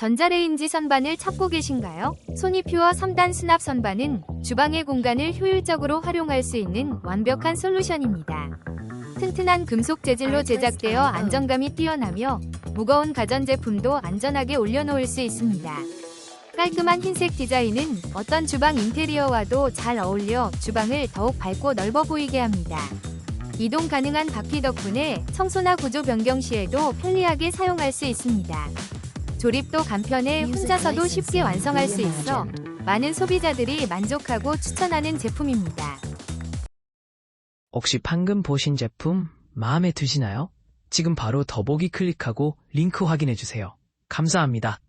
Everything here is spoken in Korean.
전자레인지 선반을 찾고 계신가요? 소니퓨어 3단 수납 선반은 주방의 공간을 효율적으로 활용할 수 있는 완벽한 솔루션입니다. 튼튼한 금속 재질로 제작되어 안정감이 뛰어나며 무거운 가전제품도 안전하게 올려놓을 수 있습니다. 깔끔한 흰색 디자인은 어떤 주방 인테리어와도 잘 어울려 주방을 더욱 밝고 넓어 보이게 합니다. 이동 가능한 바퀴 덕분에 청소나 구조 변경 시에도 편리하게 사용할 수 있습니다. 조립도 간편해 혼자서도 쉽게 완성할 수 있어 많은 소비자들이 만족하고 추천하는 제품입니다. 혹시 방금 보신 제품 마음에 드시나요? 지금 바로 더보기 클릭하고 링크 확인해주세요. 감사합니다.